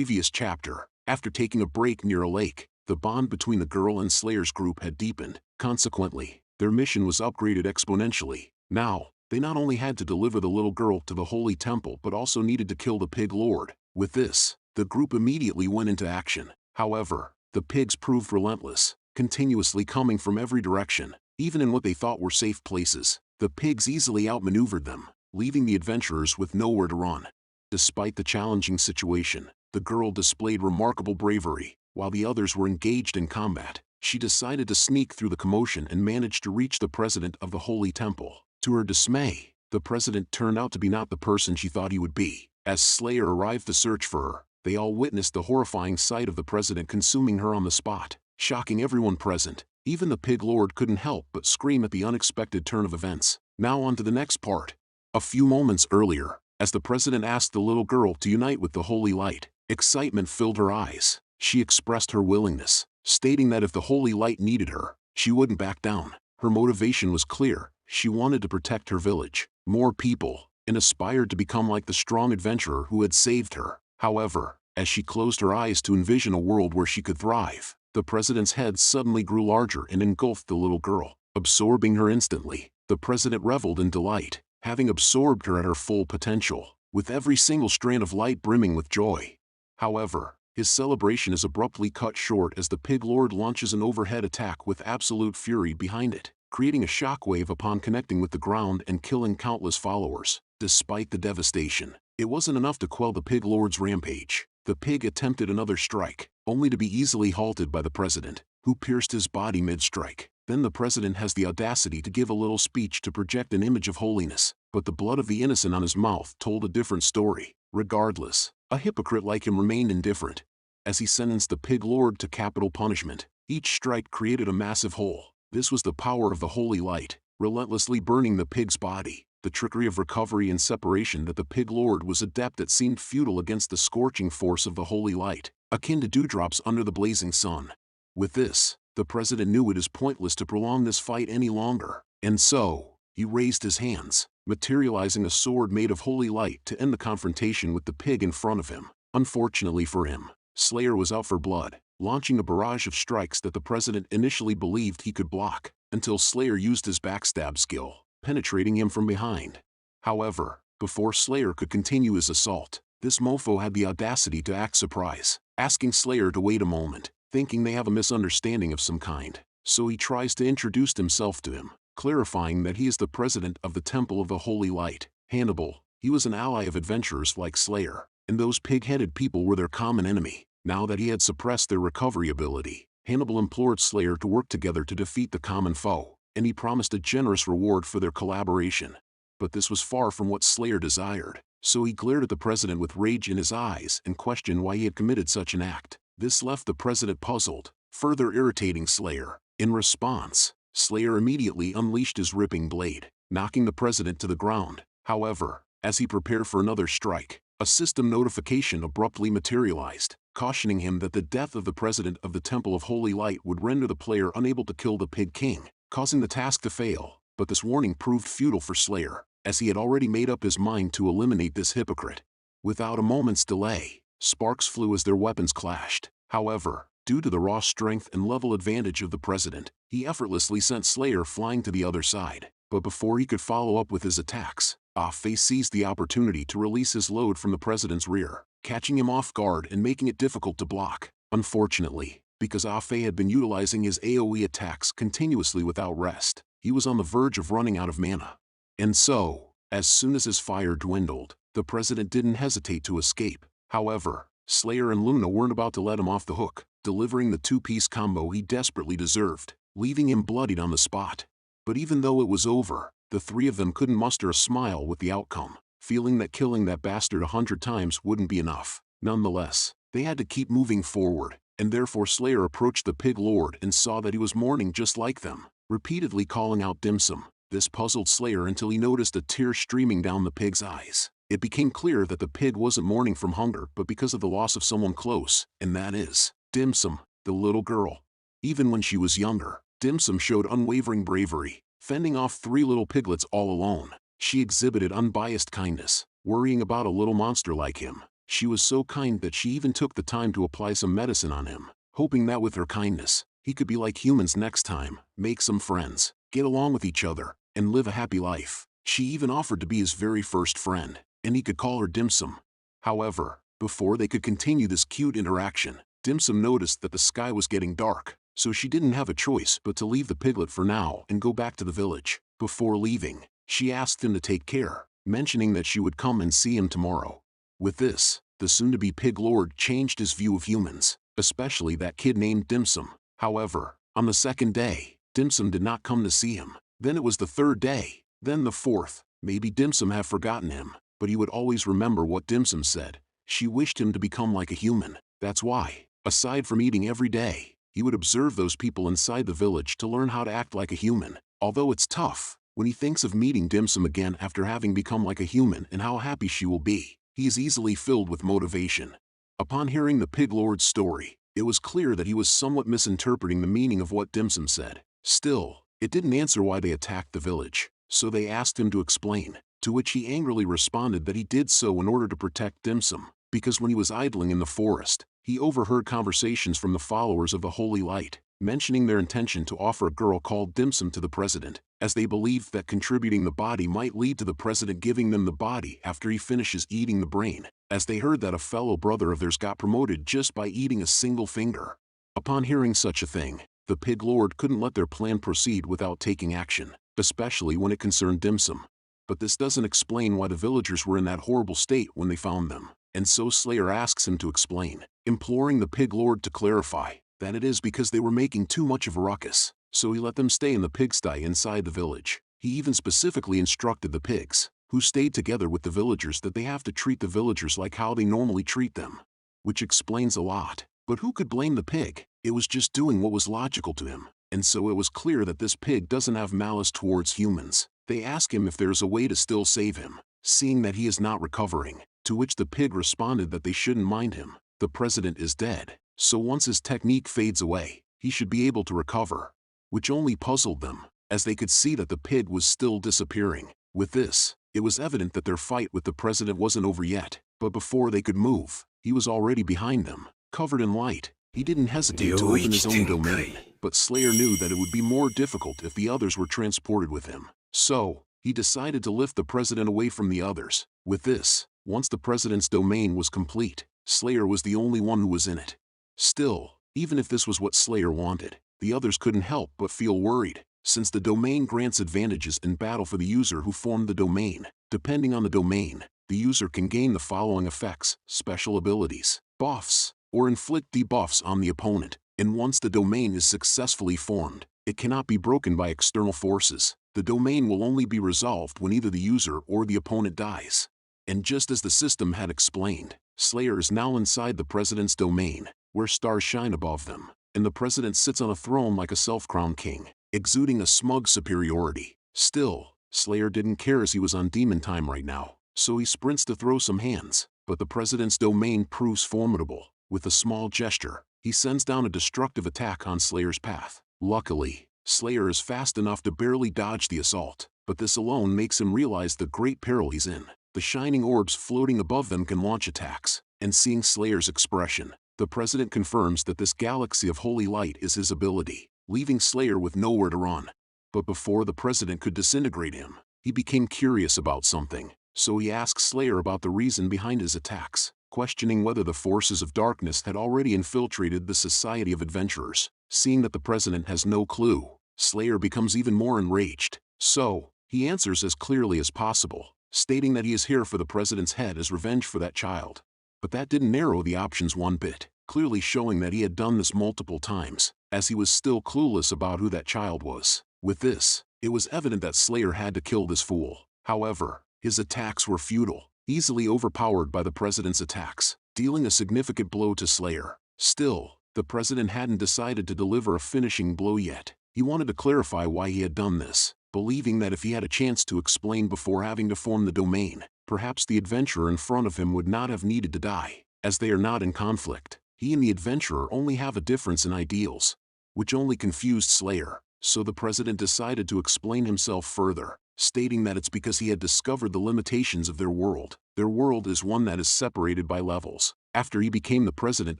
previous chapter, after taking a break near a lake, the bond between the girl and Slayer's group had deepened. Consequently, their mission was upgraded exponentially. Now, they not only had to deliver the little girl to the Holy Temple but also needed to kill the Pig Lord. With this, the group immediately went into action. However, the pigs proved relentless, continuously coming from every direction. Even in what they thought were safe places, the pigs easily outmaneuvered them, leaving the adventurers with nowhere to run. Despite the challenging situation, the girl displayed remarkable bravery. While the others were engaged in combat, she decided to sneak through the commotion and managed to reach the president of the Holy Temple. To her dismay, the president turned out to be not the person she thought he would be. As Slayer arrived to search for her, they all witnessed the horrifying sight of the president consuming her on the spot, shocking everyone present. Even the Pig Lord couldn't help but scream at the unexpected turn of events. Now on to the next part. A few moments earlier, as the president asked the little girl to unite with the holy light, excitement filled her eyes. She expressed her willingness, stating that if the holy light needed her, she wouldn't back down. Her motivation was clear. She wanted to protect her village, more people, and aspired to become like the strong adventurer who had saved her. However, as she closed her eyes to envision a world where she could thrive, the president's head suddenly grew larger and engulfed the little girl, absorbing her instantly. The president reveled in delight, having absorbed her at her full potential, with every single strand of light brimming with joy. However, his celebration is abruptly cut short as the Pig Lord launches an overhead attack with absolute fury behind it, creating a shockwave upon connecting with the ground and killing countless followers. Despite the devastation, it wasn't enough to quell the Pig Lord's rampage. The pig attempted another strike, only to be easily halted by the president, who pierced his body mid-strike. Then the president has the audacity to give a little speech to project an image of holiness, but the blood of the innocent on his mouth told a different story. Regardless, a hypocrite like him remained indifferent. As he sentenced the Pig Lord to capital punishment, each strike created a massive hole. This was the power of the holy light, relentlessly burning the pig's body. The trickery of recovery and separation that the Pig Lord was adept at seemed futile against the scorching force of the holy light, akin to dewdrops under the blazing sun. With this, the president knew it is pointless to prolong this fight any longer, and so, he raised his hands, materializing a sword made of holy light to end the confrontation with the pig in front of him. Unfortunately for him, Slayer was out for blood, launching a barrage of strikes that the president initially believed he could block, until Slayer used his backstab skill, penetrating him from behind. However, before Slayer could continue his assault, this mofo had the audacity to act surprise, asking Slayer to wait a moment, thinking they have a misunderstanding of some kind. So he tries to introduce himself to him, clarifying that he is the president of the Temple of the Holy Light. Hannibal, he was an ally of adventurers like Slayer, and those pig-headed people were their common enemy. Now that he had suppressed their recovery ability, Hannibal implored Slayer to work together to defeat the common foe, and he promised a generous reward for their collaboration. But this was far from what Slayer desired, so he glared at the president with rage in his eyes and questioned why he had committed such an act. This left the president puzzled, further irritating Slayer. In response, Slayer immediately unleashed his ripping blade, knocking the president to the ground. However, as he prepared for another strike, a system notification abruptly materialized, cautioning him that the death of the president of the Temple of Holy Light would render the player unable to kill the Pig King, causing the task to fail. But this warning proved futile for Slayer, as he had already made up his mind to eliminate this hypocrite. Without a moment's delay, sparks flew as their weapons clashed. However, due to the raw strength and level advantage of the president, he effortlessly sent Slayer flying to the other side. But before he could follow up with his attacks, Ah-Fei seized the opportunity to release his load from the president's rear, catching him off guard and making it difficult to block. Unfortunately, because Ah-Fei had been utilizing his AoE attacks continuously without rest, he was on the verge of running out of mana. And so, as soon as his fire dwindled, the president didn't hesitate to escape. However, Slayer and Luna weren't about to let him off the hook, delivering the two-piece combo he desperately deserved, leaving him bloodied on the spot. But even though it was over, the three of them couldn't muster a smile with the outcome, feeling that killing that bastard 100 times wouldn't be enough. Nonetheless, they had to keep moving forward, and therefore Slayer approached the Pig Lord and saw that he was mourning just like them, repeatedly calling out dim sum. This puzzled Slayer until he noticed a tear streaming down the pig's eyes. It became clear that the pig wasn't mourning from hunger but because of the loss of someone close, and that is, Dim Sum, the little girl. Even when she was younger, Dim Sum showed unwavering bravery, fending off 3 little piglets all alone. She exhibited unbiased kindness, worrying about a little monster like him, She was so kind that she even took the time to apply some medicine on him, hoping that with her kindness, he could be like humans next time, make some friends, get along with each other, and live a happy life. She even offered to be his very first friend, and he could call her Dim Sum. However, before they could continue this cute interaction, Dim Sum noticed that the sky was getting dark, so she didn't have a choice but to leave the piglet for now and go back to the village. Before leaving, she asked him to take care, mentioning that she would come and see him tomorrow. With this, the soon-to-be pig lord changed his view of humans, especially that kid named Dim Sum. However, on the second day, Dim Sum did not come to see him. Then it was the third day, then the fourth. Maybe Dim Sum had forgotten him, but he would always remember what Dim Sum said. She wished him to become like a human. That's why, aside from eating every day, he would observe those people inside the village to learn how to act like a human. Although it's tough, when he thinks of meeting Dim Sum again after having become like a human and how happy she will be, he is easily filled with motivation. Upon hearing the pig lord's story, it was clear that he was somewhat misinterpreting the meaning of what Dim Sum said. Still, it didn't answer why they attacked the village, so they asked him to explain, to which he angrily responded that he did so in order to protect Dim Sum, because when he was idling in the forest, he overheard conversations from the followers of the Holy Light, mentioning their intention to offer a girl called Dim Sum to the president, as they believed that contributing the body might lead to the president giving them the body after he finishes eating the brain, as they heard that a fellow brother of theirs got promoted just by eating a single finger. Upon hearing such a thing, the pig lord couldn't let their plan proceed without taking action, especially when it concerned Dim Sum. But this doesn't explain why the villagers were in that horrible state when they found them, and so Slayer asks him to explain, imploring the pig lord to clarify that it is because they were making too much of a ruckus, so he let them stay in the pigsty inside the village. He even specifically instructed the pigs, who stayed together with the villagers, that they have to treat the villagers like how they normally treat them. Which explains a lot. But who could blame the pig? It was just doing what was logical to him, and so it was clear that this pig doesn't have malice towards humans. They ask him if there is a way to still save him, seeing that he is not recovering, to which the pig responded that they shouldn't mind him. The president is dead, so once his technique fades away, he should be able to recover. Which only puzzled them, as they could see that the pig was still disappearing. With this, it was evident that their fight with the president wasn't over yet, but before they could move, he was already behind them, covered in light. He didn't hesitate to open his own domain, but Slayer knew that it would be more difficult if the others were transported with him. So, he decided to lift the president away from the others. With this, once the president's domain was complete, Slayer was the only one who was in it. Still, even if this was what Slayer wanted, the others couldn't help but feel worried, since the domain grants advantages in battle for the user who formed the domain. Depending on the domain, the user can gain the following effects, special abilities, buffs, or inflict debuffs on the opponent, and once the domain is successfully formed, it cannot be broken by external forces. The domain will only be resolved when either the user or the opponent dies. And just as the system had explained, Slayer is now inside the president's domain, where stars shine above them, and the president sits on a throne like a self-crowned king, exuding a smug superiority. Still, Slayer didn't care as he was on demon time right now, so he sprints to throw some hands, but the president's domain proves formidable. With a small gesture, he sends down a destructive attack on Slayer's path. Luckily, Slayer is fast enough to barely dodge the assault, but this alone makes him realize the great peril he's in. The shining orbs floating above them can launch attacks, and seeing Slayer's expression, the president confirms that this galaxy of holy light is his ability, leaving Slayer with nowhere to run. But before the president could disintegrate him, he became curious about something, so he asks Slayer about the reason behind his attacks, questioning whether the forces of darkness had already infiltrated the Society of Adventurers. Seeing that the president has no clue, Slayer becomes even more enraged. So, he answers as clearly as possible, stating that he is here for the president's head as revenge for that child. But that didn't narrow the options one bit, clearly showing that he had done this multiple times, as he was still clueless about who that child was. With this, it was evident that Slayer had to kill this fool. However, his attacks were futile, easily overpowered by the president's attacks, dealing a significant blow to Slayer. Still, the president hadn't decided to deliver a finishing blow yet. He wanted to clarify why he had done this, believing that if he had a chance to explain before having to form the domain, perhaps the adventurer in front of him would not have needed to die, as they are not in conflict. He and the adventurer only have a difference in ideals, which only confused Slayer, so the president decided to explain himself further, stating that it's because he had discovered the limitations of their world. Their world is one that is separated by levels. After he became the president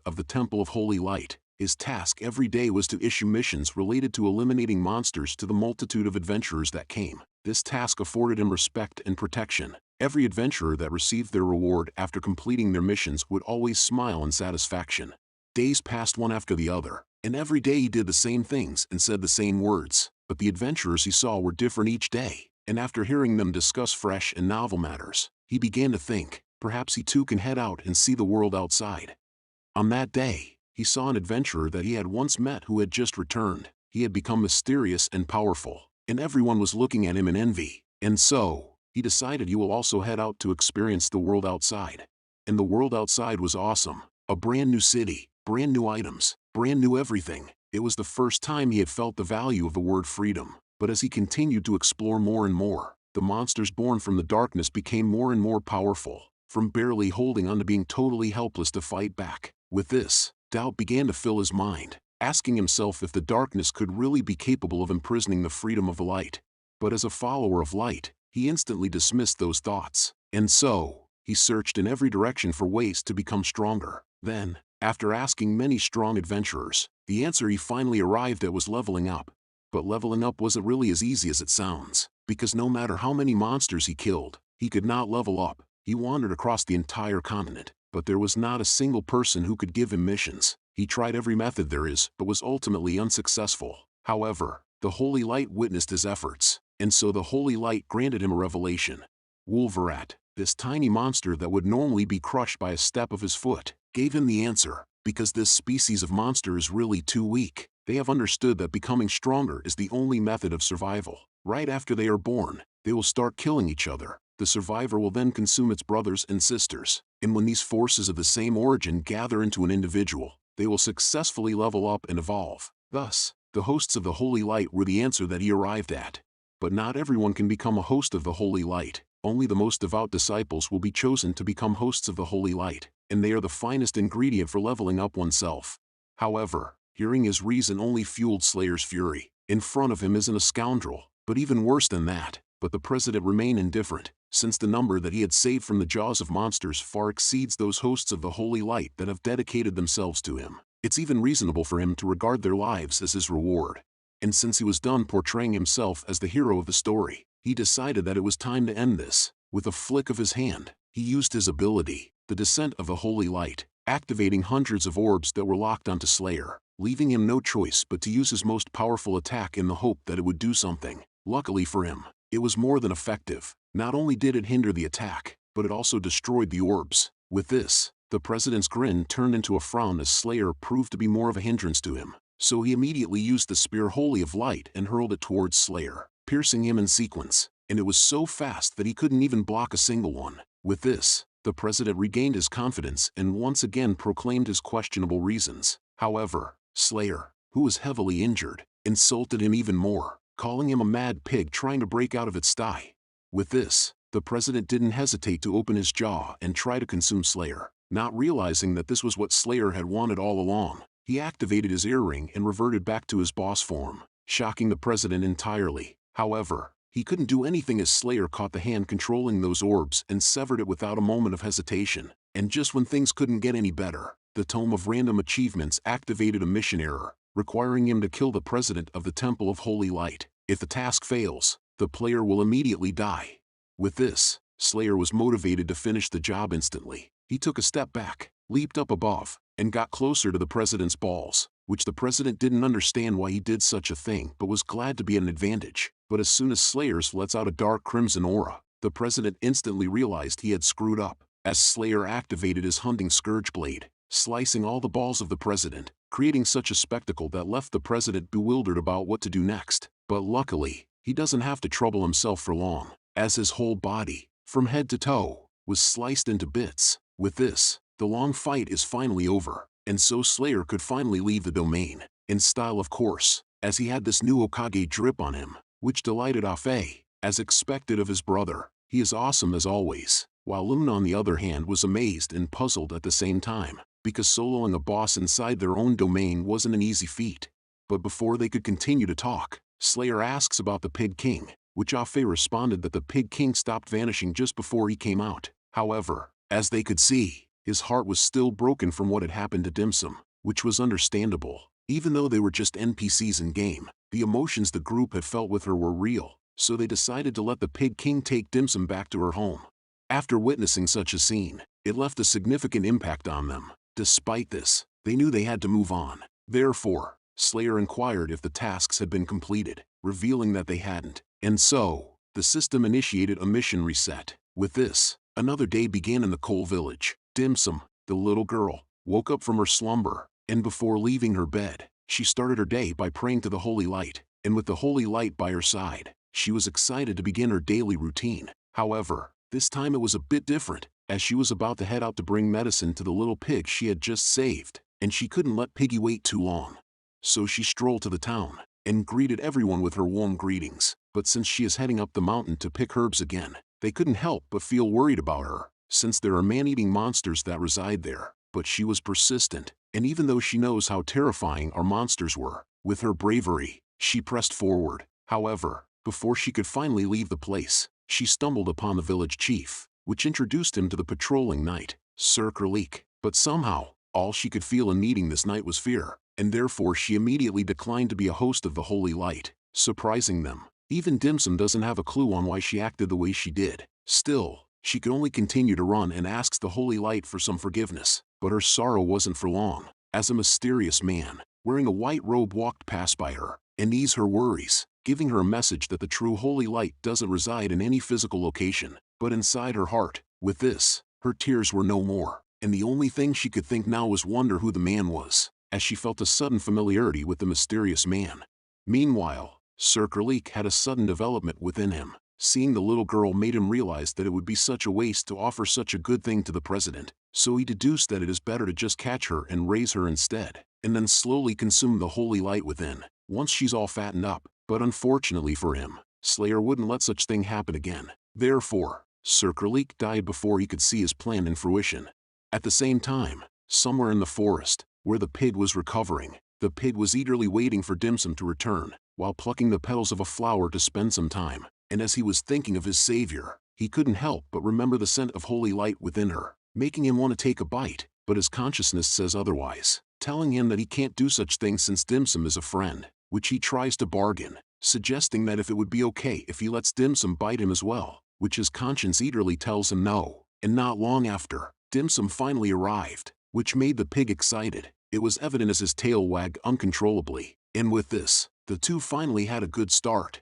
of the Temple of Holy Light, his task every day was to issue missions related to eliminating monsters to the multitude of adventurers that came. This task afforded him respect and protection. Every adventurer that received their reward after completing their missions would always smile in satisfaction. Days passed one after the other, and every day he did the same things and said the same words, but the adventurers he saw were different each day, and after hearing them discuss fresh and novel matters, he began to think, perhaps he too can head out and see the world outside. On that day, he saw an adventurer that he had once met who had just returned. He had become mysterious and powerful, and everyone was looking at him in envy, and so, he decided he will also head out to experience the world outside. And the world outside was awesome. A brand new city, brand new items, brand new everything. It was the first time he had felt the value of the word freedom. But as he continued to explore more and more, the monsters born from the darkness became more and more powerful, from barely holding on to being totally helpless to fight back. With this, doubt began to fill his mind, asking himself if the darkness could really be capable of imprisoning the freedom of the light. But as a follower of light, he instantly dismissed those thoughts, and so, he searched in every direction for ways to become stronger. Then, after asking many strong adventurers, the answer he finally arrived at was leveling up. But leveling up wasn't really as easy as it sounds, because no matter how many monsters he killed, he could not level up. He wandered across the entire continent, but there was not a single person who could give him missions. He tried every method there is, but was ultimately unsuccessful. However, the Holy Light witnessed his efforts, and so the Holy Light granted him a revelation. Wolverine, this tiny monster that would normally be crushed by a step of his foot, gave him the answer. Because this species of monster is really too weak, they have understood that becoming stronger is the only method of survival. Right after they are born, they will start killing each other. The survivor will then consume its brothers and sisters, and when these forces of the same origin gather into an individual, they will successfully level up and evolve. Thus, the hosts of the Holy Light were the answer that he arrived at. But not everyone can become a host of the Holy Light. Only the most devout disciples will be chosen to become hosts of the Holy Light, and they are the finest ingredient for leveling up oneself. However, hearing his reason only fueled Slayer's fury. In front of him isn't a scoundrel, but even worse than that. But the president remained indifferent, since the number that he had saved from the jaws of monsters far exceeds those hosts of the Holy Light that have dedicated themselves to him. It's even reasonable for him to regard their lives as his reward. And since he was done portraying himself as the hero of the story, he decided that it was time to end this. With a flick of his hand, he used his ability, the Descent of the Holy Light, activating hundreds of orbs that were locked onto Slayer, leaving him no choice but to use his most powerful attack in the hope that it would do something. Luckily for him, it was more than effective. Not only did it hinder the attack, but it also destroyed the orbs. With this, the president's grin turned into a frown as Slayer proved to be more of a hindrance to him. So he immediately used the Spear Holy of Light and hurled it towards Slayer, piercing him in sequence, and it was so fast that he couldn't even block a single one. With this, the president regained his confidence and once again proclaimed his questionable reasons. However, Slayer, who was heavily injured, insulted him even more, calling him a mad pig trying to break out of its sty. With this, the president didn't hesitate to open his jaw and try to consume Slayer. Not realizing that this was what Slayer had wanted all along, he activated his earring and reverted back to his boss form, shocking the president entirely. However, he couldn't do anything as Slayer caught the hand controlling those orbs and severed it without a moment of hesitation. And just when things couldn't get any better, the Tome of Random Achievements activated a mission error, requiring him to kill the president of the Temple of Holy Light. If the task fails, the player will immediately die. With this, Slayer was motivated to finish the job instantly. He took a step back, leaped up above, and got closer to the president's balls, which the president didn't understand why he did such a thing but was glad to be at an advantage. But as soon as Slayer lets out a dark crimson aura, the president instantly realized he had screwed up, as Slayer activated his hunting scourge blade, slicing all the balls of the president, creating such a spectacle that left the president bewildered about what to do next. But luckily, he doesn't have to trouble himself for long, as his whole body, from head to toe, was sliced into bits. With this, the long fight is finally over, and so Slayer could finally leave the domain, in style of course, as he had this new Hokage drip on him, which delighted Afe. As expected of his brother, he is awesome as always, while Luna on the other hand was amazed and puzzled at the same time, because soloing a boss inside their own domain wasn't an easy feat. But before they could continue to talk, Slayer asks about the Pig King, which Afe responded that the Pig King stopped vanishing just before he came out. However, as they could see, his heart was still broken from what had happened to Dim Sum, which was understandable. Even though they were just NPCs in game, the emotions the group had felt with her were real, so they decided to let the Pig King take Dim Sum back to her home. After witnessing such a scene, it left a significant impact on them. Despite this, they knew they had to move on. Therefore, Slayer inquired if the tasks had been completed, revealing that they hadn't, and so, the system initiated a mission reset. With this, another day began in the coal village. Dim Sum, the little girl, woke up from her slumber, and before leaving her bed, she started her day by praying to the Holy Light, and with the Holy Light by her side, she was excited to begin her daily routine. However, this time it was a bit different, as she was about to head out to bring medicine to the little pig she had just saved, and she couldn't let Piggy wait too long. So she strolled to the town, and greeted everyone with her warm greetings. But since she is heading up the mountain to pick herbs again, they couldn't help but feel worried about her, since there are man-eating monsters that reside there. But she was persistent, and even though she knows how terrifying our monsters were, with her bravery, she pressed forward. However, before she could finally leave the place, she stumbled upon the village chief, which introduced him to the patrolling knight, Sir Kerleek. But somehow, all she could feel in meeting this knight was fear, and therefore she immediately declined to be a host of the Holy Light, surprising them. Even Dim Sum doesn't have a clue on why she acted the way she did. Still, she could only continue to run and asks the Holy Light for some forgiveness. But her sorrow wasn't for long, as a mysterious man, wearing a white robe walked past by her, and eased her worries, giving her a message that the true Holy Light doesn't reside in any physical location, but inside her heart. With this, her tears were no more, and the only thing she could think now was wonder who the man was, as she felt a sudden familiarity with the mysterious man. Meanwhile, Sir Kerleek had a sudden development within him. Seeing the little girl made him realize that it would be such a waste to offer such a good thing to the president, so he deduced that it is better to just catch her and raise her instead, and then slowly consume the holy light within, once she's all fattened up. But unfortunately for him, Slayer wouldn't let such thing happen again. Therefore, Sir Kerleek died before he could see his plan in fruition. At the same time, somewhere in the forest, where the pig was recovering, the pig was eagerly waiting for Dim Sum to return, while plucking the petals of a flower to spend some time. And as he was thinking of his savior, he couldn't help but remember the scent of holy light within her, making him want to take a bite, but his consciousness says otherwise, telling him that he can't do such things since Dim Sum is a friend, which he tries to bargain, suggesting that if it would be okay if he lets Dim Sum bite him as well, which his conscience eagerly tells him no. And not long after, Dim Sum finally arrived, which made the pig excited. It was evident as his tail wagged uncontrollably, and with this, the two finally had a good start.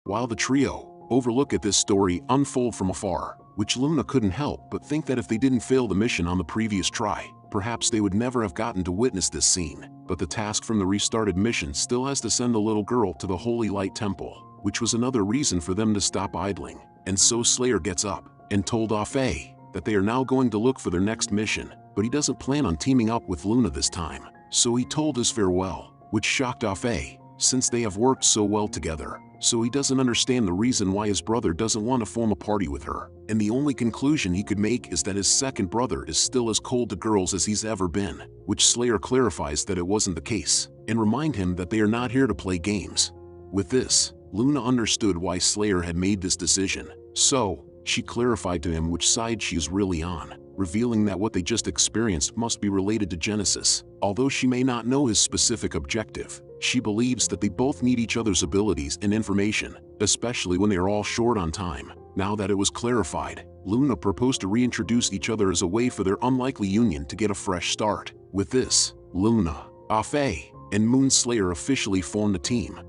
While the trio overlook at this story unfold from afar, which Luna couldn't help but think that if they didn't fail the mission on the previous try, perhaps they would never have gotten to witness this scene. But the task from the restarted mission still has to send the little girl to the Holy Light Temple, which was another reason for them to stop idling. And so Slayer gets up and told Afe that they are now going to look for their next mission, but he doesn't plan on teaming up with Luna this time. So he told his farewell, which shocked Afe, since they have worked so well together. So he doesn't understand the reason why his brother doesn't want to form a party with her, and the only conclusion he could make is that his second brother is still as cold to girls as he's ever been, which Slayer clarifies that it wasn't the case, and remind him that they are not here to play games. With this, Luna understood why Slayer had made this decision, so she clarified to him which side she is really on, revealing that what they just experienced must be related to Genesis. Although she may not know his specific objective, she believes that they both need each other's abilities and information, especially when they are all short on time. Now that it was clarified, Luna proposed to reintroduce each other as a way for their unlikely union to get a fresh start. With this, Luna, Afe, and Moon Slayer officially formed a team,